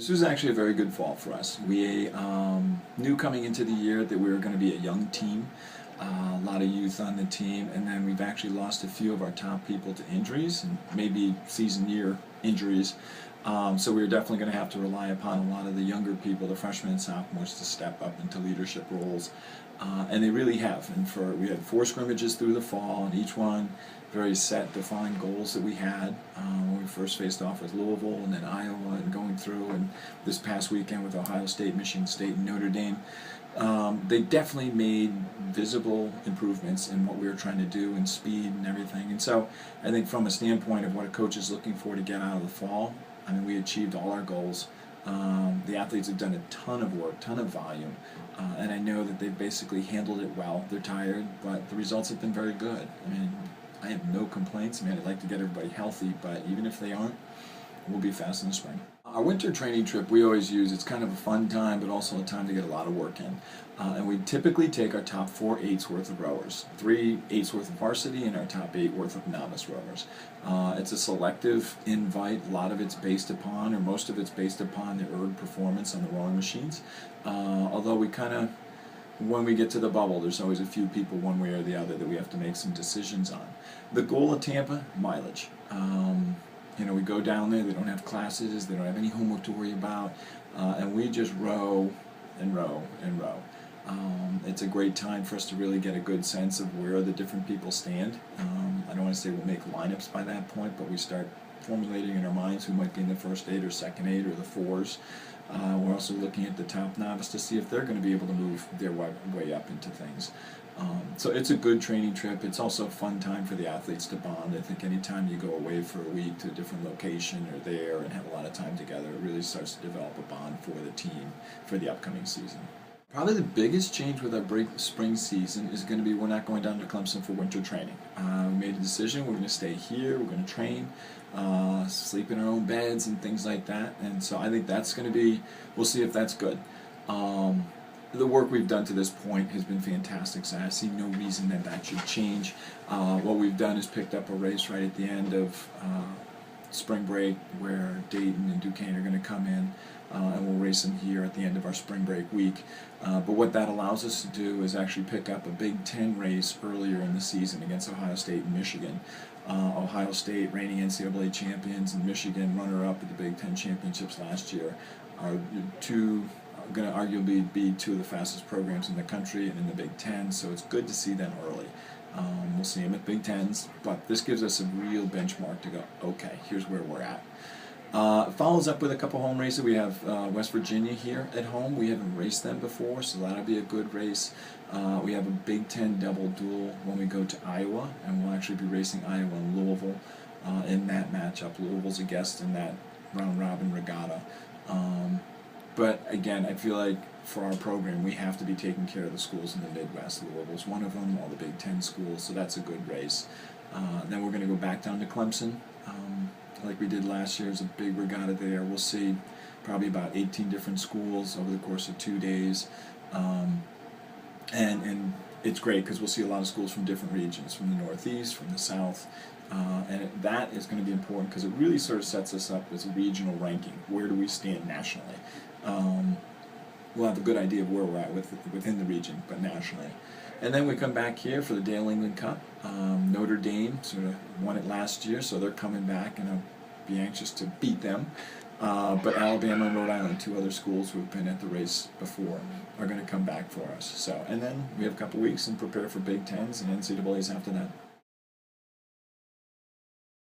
This was actually a very good fall for us. We knew coming into the year that we were going to be a young team, a lot of youth on the team, and then we've actually lost a few of our top people to injuries, and maybe season year injuries. So we were definitely going to have to rely upon a lot of the younger people, the freshmen and sophomores, to step up into leadership roles. And they really have. And we had 4 scrimmages through the fall, and each one very set, defined goals that we had when we first faced off with Louisville and then Iowa and going through, and this past weekend with Ohio State, Michigan State, and Notre Dame. They definitely made visible improvements in what we were trying to do in speed and everything. And so I think from a standpoint of what a coach is looking for to get out of the fall, I mean, we achieved all our goals. The athletes have done a ton of work, ton of volume, and I know that they've basically handled it well. They're tired, but the results have been very good. I mean, I have no complaints. I mean, I'd like to get everybody healthy, but even if they aren't, we'll be fast in the spring. Our winter training trip we always use, it's kind of a fun time, but also a time to get a lot of work in. And we typically take our top 4 eights worth of rowers, 3 eights worth of varsity, and our top 8 worth of novice rowers. It's a selective invite. A lot of it's based upon, or most of it's based upon, the erg performance on the rowing machines. Although we kind of, when we get to the bubble, there's always a few people one way or the other that we have to make some decisions on. The goal of Tampa, mileage. You know, we go down there, they don't have classes, they don't have any homework to worry about, and we just row and row and row. It's a great time for us to really get a good sense of where the different people stand. I don't want to say we'll make lineups by that point, but we start formulating in our minds who might be in the first 8 or second 8 or the 4s. We're also looking at the top novice to see if they're going to be able to move their way up into things. So it's a good training trip. It's also a fun time for the athletes to bond. I think anytime you go away for a week to a different location or there and have a lot of time together, it really starts to develop a bond for the team for the upcoming season. Probably the biggest change with our spring season is going to be we're not going down to Clemson for winter training. We made a decision. We're going to stay here. We're going to train, sleep in our own beds and things like that. And so I think that's going to be, we'll see if that's good. The work we've done to this point has been fantastic, so I see no reason that should change. What we've done is picked up a race right at the end of spring break where Dayton and Duquesne are going to come in, and we'll race them here at the end of our spring break week. But what that allows us to do is actually pick up a Big Ten race earlier in the season against Ohio State and Michigan. Ohio State, reigning NCAA champions, and Michigan, runner-up at the Big Ten championships last year, are going to arguably be 2 of the fastest programs in the country and in the Big Ten, so it's good to see them early. We'll see them at Big Tens, but this gives us a real benchmark to go, okay, here's where we're at. It follows up with a couple home races. We have West Virginia here at home. We haven't raced them before, so that'll be a good race. We have a Big Ten double duel when we go to Iowa, and we'll actually be racing Iowa and Louisville in that matchup. Louisville's a guest in that round-robin regatta. But again, I feel like for our program, we have to be taking care of the schools in the Midwest. Louisville's one of them, all the Big Ten schools, so that's a good race. Then we're going to go back down to Clemson, like we did last year. It's a big regatta there. We'll see probably about 18 different schools over the course of 2 days. And it's great because we'll see a lot of schools from different regions, from the Northeast, from the South. And that is going to be important because it really sort of sets us up as a regional ranking. Where do we stand nationally? We'll have a good idea of where we're at within the region, but nationally. And then we come back here for the Dale England Cup. Notre Dame sort of won it last year, so they're coming back, and I'll be anxious to beat them. But Alabama and Rhode Island, 2 other schools who have been at the race before, are going to come back for us. So, and then we have a couple weeks and prepare for Big Tens and NCAAs after that.